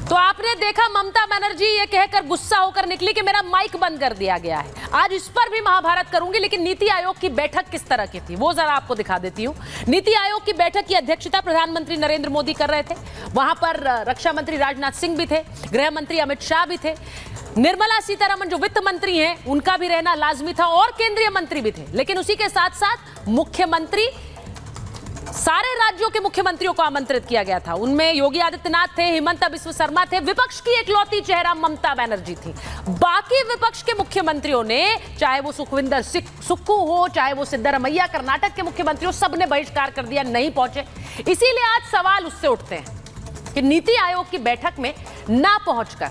तो आपने देखा ममता बनर्जी ये कहकर गुस्सा होकर निकली कि मेरा माइक बंद कर दिया गया है। आज इस पर भी महाभारत करूंगी, लेकिन नीति आयोग की बैठक किस तरह की थी वो जरा आपको दिखा देती हूं। नीति आयोग की बैठक की अध्यक्षता प्रधानमंत्री नरेंद्र मोदी कर रहे थे। वहां पर रक्षा मंत्री राजनाथ सिंह भी थे, गृह मंत्री अमित शाह भी थे, निर्मला सीतारमण जो वित्त मंत्री हैं उनका भी रहना लाजमी था और केंद्रीय मंत्री भी थे। लेकिन उसी के साथ साथ मुख्यमंत्री, सारे राज्यों के मुख्यमंत्रियों को आमंत्रित किया गया था। उनमें योगी आदित्यनाथ थे, हिमंता बिस्वा शर्मा थे, विपक्ष की एकलौती चेहरा ममता बनर्जी थी। बाकी विपक्ष के मुख्यमंत्रियों ने, चाहे वो सुखविंदर सुक्खू हो, चाहे वो सिद्धरमैया कर्नाटक के मुख्यमंत्री हो, सबने बहिष्कार कर दिया, नहीं पहुंचे। इसीलिए आज सवाल उससे उठते हैं कि नीति आयोग की बैठक में ना पहुंचकर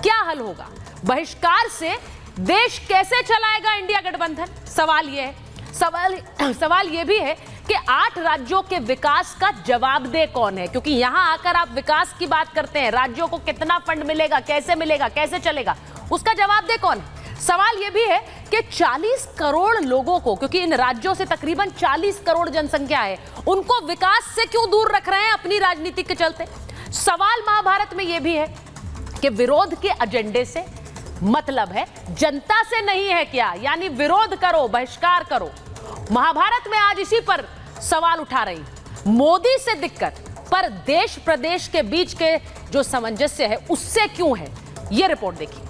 क्या हल होगा। बहिष्कार से देश कैसे चलाएगा इंडिया गठबंधन, सवाल यह है। सवाल यह भी है कि 8 राज्यों के विकास का जवाबदेह कौन है, क्योंकि यहां आकर आप विकास की बात करते हैं, राज्यों को कितना फंड मिलेगा, कैसे चलेगा, उसका जवाबदेह कौन है। सवाल यह भी है कि 40 करोड़ लोगों को, क्योंकि इन राज्यों से तकरीबन 40 करोड़ जनसंख्या है, उनको विकास से क्यों दूर रख रहे हैं अपनी राजनीति के चलते। सवाल महाभारत में यह भी है कि विरोध के एजेंडे से मतलब है जनता से नहीं है क्या, यानी विरोध करो, बहिष्कार करो। महाभारत में आज इसी पर सवाल उठा रही मोदी से दिक्कत, पर देश प्रदेश के बीच के जो सामंजस्य है उससे क्यों है, यह रिपोर्ट देखिए।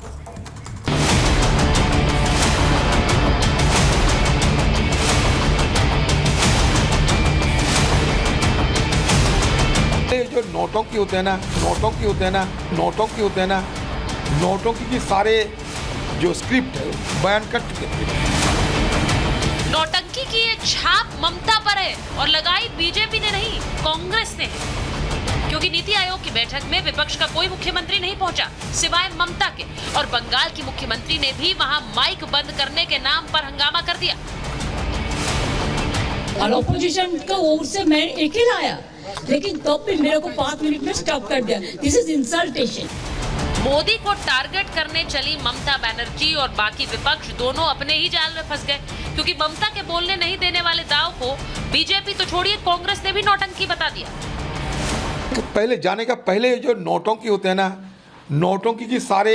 जो नोटंकी होते हैं ना, नोटंकी की सारे जो स्क्रिप्ट है बयान कर चुके थे। नौटंकी की ये छाप ममता पर है और लगाई बीजेपी ने नहीं, कांग्रेस ने है। क्योंकि नीति आयोग की बैठक में विपक्ष का कोई मुख्यमंत्री नहीं पहुंचा सिवाय ममता के, और बंगाल की मुख्यमंत्री ने भी वहां माइक बंद करने के नाम पर हंगामा कर दिया। और ऑपोजिशन का ओर से मैं एक ही लाया, लेकिन तब भी मेरे को 5 मिनट में स्टॉप कर दिया। This is इंसल्टेशन। मोदी को टारगेट करने चली ममता बनर्जी और बाकी विपक्ष दोनों अपने ही जाल में फंस गए, क्योंकि ममता के बोलने नहीं देने वाले दाव को बीजेपी तो छोड़िए, कांग्रेस ने भी नौटंकी बता दिया। तो पहले जाने का पहले जो नोटंकी होते हैं ना, नोटंकी की सारे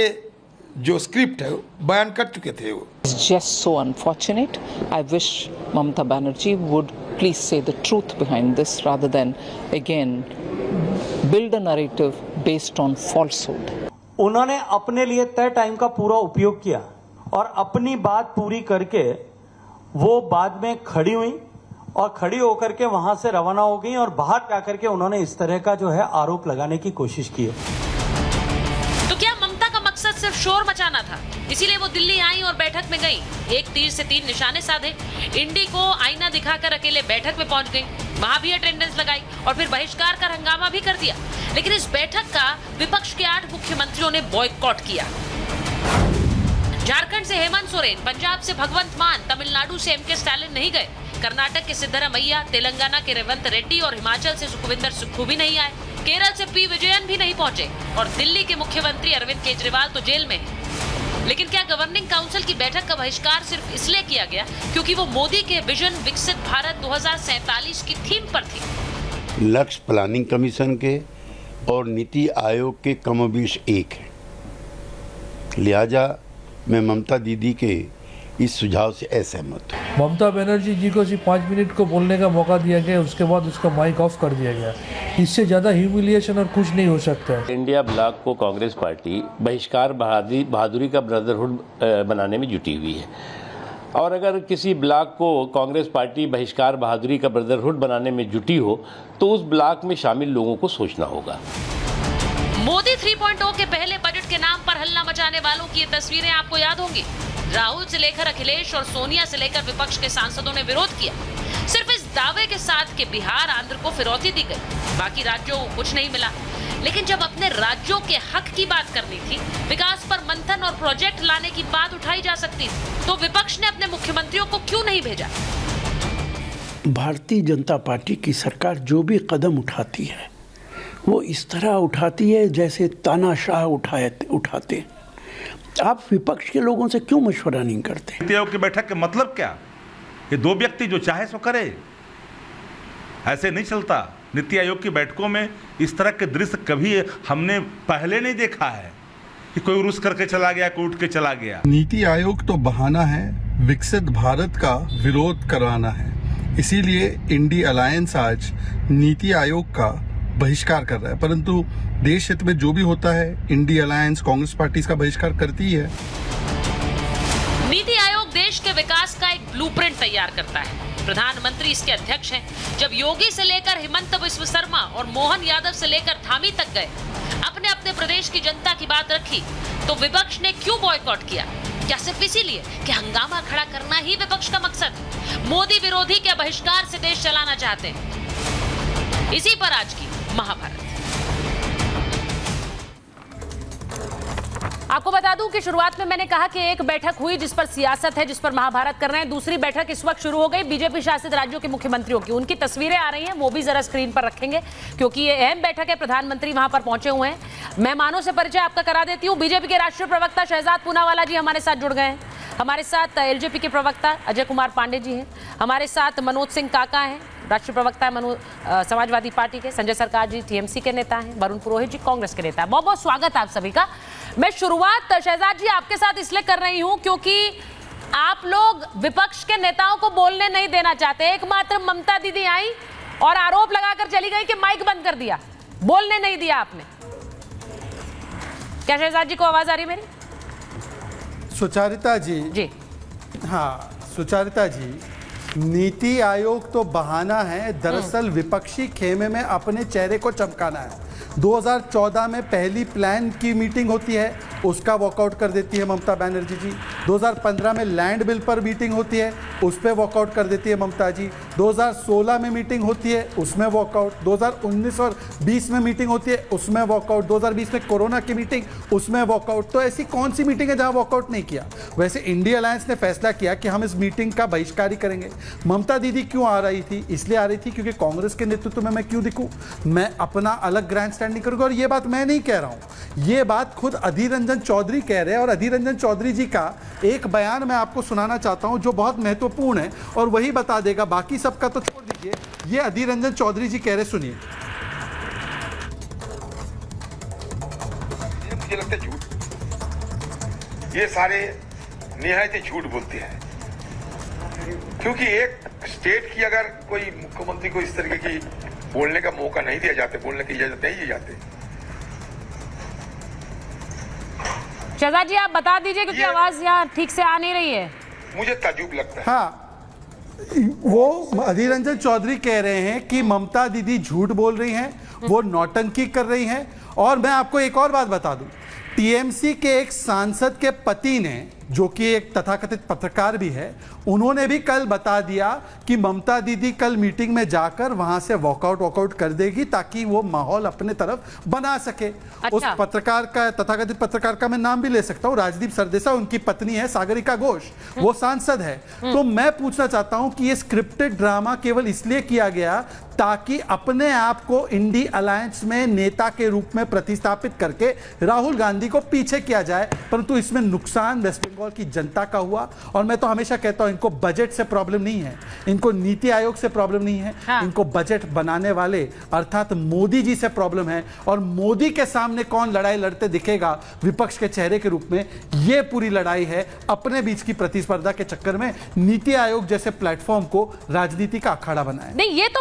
जो स्क्रिप्ट है बयान कर चुके थे वो। It's just so unfortunate. I wish Mamata Banerjee would please say the truth behind this rather than again build a narrative based on falsehood. उन्होंने अपने लिए तय टाइम का पूरा उपयोग किया और अपनी बात पूरी करके वो बाद में खड़ी हुई और खड़ी होकर के वहां से रवाना हो गई और बाहर जाकर के उन्होंने इस तरह का जो है आरोप लगाने की कोशिश की है। तो क्या ममता का मकसद सिर्फ शोर मचाना था, इसीलिए वो दिल्ली आई और बैठक में गई, एक तीर से 3 निशाने साधे। इंडी को आईना दिखाकर अकेले बैठक में पहुंच गई, वहां भी अटेंडेंस लगाई और फिर बहिष्कार कर हंगामा भी कर दिया। लेकिन इस बैठक का विपक्ष के 8 मुख्यमंत्रियों ने बॉयकॉट किया। झारखंड से हेमंत सोरेन, पंजाब से भगवंत मान, तमिलनाडु से एमके स्टालिन नहीं गए, कर्नाटक के सिद्धरमैया, तेलंगाना के रेवंत रेड्डी और हिमाचल से सुखविंदर सुक्खू भी नहीं आए, केरल से पी विजयन भी नहीं पहुंचे और दिल्ली के मुख्यमंत्री अरविंद केजरीवाल तो जेल में हैं। लेकिन क्या गवर्निंग काउंसिल की बैठक का बहिष्कार सिर्फ इसलिए किया गया क्योंकि वो मोदी के विजन विकसित भारत 2047 की थीम पर थी? लक्ष्य प्लानिंग कमीशन के और नीति आयोग के कमोबेश एक है, लिहाजा मैं ममता दीदी के इस सुझाव से असहमत हूँ। ममता बनर्जी जी को सिर्फ 5 मिनट को बोलने का मौका दिया गया, उसके बाद उसका माइक ऑफ कर दिया गया। इससे ज़्यादा ह्यूमिलिएशन और कुछ नहीं हो सकता है। इंडिया ब्लॉक को कांग्रेस पार्टी बहिष्कार बहादुरी का ब्रदरहुड बनाने में जुटी हुई है, और अगर किसी ब्लॉक को कांग्रेस पार्टी बहिष्कार बहादुरी का ब्रदरहुड बनाने में जुटी हो तो उस ब्लॉक में शामिल लोगों को सोचना होगा। मोदी 3.0 के पहले बजट के नाम पर हल्ला मचाने वालों की ये तस्वीरें आपको याद होंगी। राहुल से लेकर अखिलेश और सोनिया से लेकर विपक्ष के सांसदों ने विरोध किया, सिर्फ इस दावे के साथ कि बिहार आंध्र को फिरौती दी गई, बाकी राज्यों को कुछ नहीं मिला। लेकिन जब अपने राज्यों के हक की बात करनी थी, विकास पर मंथन और प्रोजेक्ट लाने की बात उठाई जा सकती थी, तो विपक्ष ने अपने मुख्यमंत्रियों को क्यों नहीं भेजा? भारतीय जनता पार्टी की सरकार जो भी कदम उठाती है वो इस तरह उठाती है जैसे तानाशाह उठाते। आप विपक्ष के लोगों से क्यों मशवरा नहीं करते? नीति आयोग की बैठक का मतलब क्या? ये 2 व्यक्ति जो चाहे सो करे, ऐसे नहीं चलता। नीति आयोग की बैठकों में इस तरह के दृश्य कभी हमने पहले नहीं देखा है कि कोई रुस करके चला गया, कोई उठ के चला गया। नीति आयोग तो बहाना है, विकसित भारत का विरोध करवाना है। इसीलिए इंडी अलायंस आज नीति आयोग का बहिष्कार कर रहा है, परंतु देश हित में जो भी होता है इंडी अलायंस कांग्रेस पार्टी इसका बहिष्कार करती ही है। नीति आयोग देश के विकास का एक ब्लूप्रिंट तैयार करता है। प्रधानमंत्री इसके अध्यक्ष हैं। जब योगी से लेकर हिमंत बिस्व शर्मा और मोहन यादव से लेकर धामी तक गए, अपने अपने प्रदेश की जनता की बात रखी, तो विपक्ष ने क्यों बॉयकॉट किया? क्या सिर्फ इसीलिए कि हंगामा खड़ा करना ही विपक्ष का मकसद? मोदी विरोधी के बहिष्कार से देश चलाना चाहते हैं। इसी पर आज की महाभारत। आपको बता दूं कि शुरुआत में मैंने कहा कि एक बैठक हुई जिस पर सियासत है, जिस पर महाभारत कर रहे हैं। दूसरी बैठक इस वक्त शुरू हो गई बीजेपी शासित राज्यों के मुख्यमंत्रियों की। उनकी तस्वीरें आ रही हैं, वो भी जरा स्क्रीन पर रखेंगे क्योंकि ये अहम बैठक है। प्रधानमंत्री वहां पर पहुंचे हुए हैं। मेहमानों से परिचय आपका करा देती हूँ। बीजेपी के राष्ट्रीय प्रवक्ता शहजाद पूनावाला जी हमारे साथ जुड़ गए हैं। हमारे साथ एलजेपी के प्रवक्ता अजय कुमार पांडे जी हैं। हमारे साथ मनोज सिंह काका हैं, राष्ट्रीय प्रवक्ता है समाजवादी पार्टी के। संजय सरकार जी टीएमसी के नेता हैं। वरुण पुरोहित जी कांग्रेस के नेता हैं। बहुत बहुत स्वागत है आप सभी का। मैं शुरुआत शहजाद जी आपके साथ इसलिए कर रही हूं क्योंकि आप लोग विपक्ष के नेताओं को बोलने नहीं देना चाहते। एकमात्र ममता दीदी आई और आरोप लगाकर चली गई कि माइक बंद कर दिया, बोलने नहीं दिया आपने। क्या शहजाद जी को आवाज आ रही है मेरी? सुचारिता जी हाँ, सुचारिता जी, नीति आयोग तो बहाना है, दरअसल विपक्षी खेमे में अपने चेहरे को चमकाना है। 2014 में पहली प्लान की मीटिंग होती है, उसका वॉकआउट कर देती है ममता बनर्जी जी। 2015 में लैंड बिल पर मीटिंग होती है, उस पर वॉकआउट कर देती है ममता जी। 2016 में मीटिंग होती है, उसमें वॉकआउट। 2019 और 20 में मीटिंग होती है, उसमें वॉकआउट। 2020 में कोरोना की मीटिंग, उसमें वॉकआउट। तो ऐसी कौन सी मीटिंग है जहां वॉकआउट नहीं किया? वैसे इंडिया अलायंस ने फैसला किया कि हम इस मीटिंग का बहिष्कार ही करेंगे। ममता दीदी क्यों आ रही थी? इसलिए आ रही थी क्योंकि कांग्रेस के नेतृत्व में मैं क्यों दिखूं, मैं अपना अलग ग्रैंड स्टैंडिंग करूंगा। और ये बात मैं नहीं कह रहा हूं, ये बात खुद अधीर रंजन चौधरी कह रहे हैं। और अधीर रंजन चौधरी जी का एक बयान मैं आपको सुनाना चाहता हूं जो बहुत महत्वपूर्ण है और वही बता देगा, बाकी सबका तो छोड़ दीजिए। ये अधीर रंजन चौधरी जी कह रहे, सुनिए। मुझे लगता है झूठ, ये सारे निहायत झूठ बोलते हैं। क्योंकि एक स्टेट की अगर कोई मुख्यमंत्री को इस तरीके की बोलने का मौका नहीं दिया जाता, बोलने की इजाजत नहीं दी जाती। शहजाद जी आप बता दीजिए क्योंकि आवाज यहाँ ठीक से आ नहीं रही है। मुझे ताज्जुब लगता है। हाँ, वो अधीर रंजन चौधरी कह रहे हैं कि ममता दीदी झूठ बोल रही हैं, वो नौटंकी कर रही हैं। और मैं आपको एक और बात बता दूं, टीएमसी के एक सांसद के पति ने, जो कि एक तथाकथित पत्रकार भी है, उन्होंने भी कल बता दिया कि ममता दीदी कल मीटिंग में जाकर वहां से वॉकआउट कर देगी ताकि वो माहौल अपने तरफ बना सके। अच्छा। उस पत्रकार का, तथाकथित पत्रकार का मैं नाम भी ले सकता हूं, राजदीप सरदेसाई, उनकी पत्नी है सागरिका घोष, वो सांसद है। तो मैं पूछना चाहता हूं कि ये स्क्रिप्टेड ड्रामा केवल इसलिए किया गया ताकि अपने आप को इंडी अलायंस में नेता के रूप में प्रतिस्थापित करके राहुल गांधी को पीछे किया जाए, परंतु इसमें नुकसान वेस्ट बंगाल की जनता का हुआ। और मैं तो हमेशा कहता हूं इनको बजट से प्रॉब्लम नहीं है, इनको नीति आयोग से प्रॉब्लम नहीं है, हाँ। इनको बजट बनाने वाले अर्थात मोदी जी से प्रॉब्लम है। और मोदी के सामने कौन लड़ाई लड़ते दिखेगा विपक्ष के चेहरे के रूप में, यह पूरी लड़ाई है। अपने बीच की प्रतिस्पर्धा के चक्कर में नीति आयोग जैसे प्लेटफॉर्म को राजनीति का अखाड़ा बनाए। नहीं, ये तो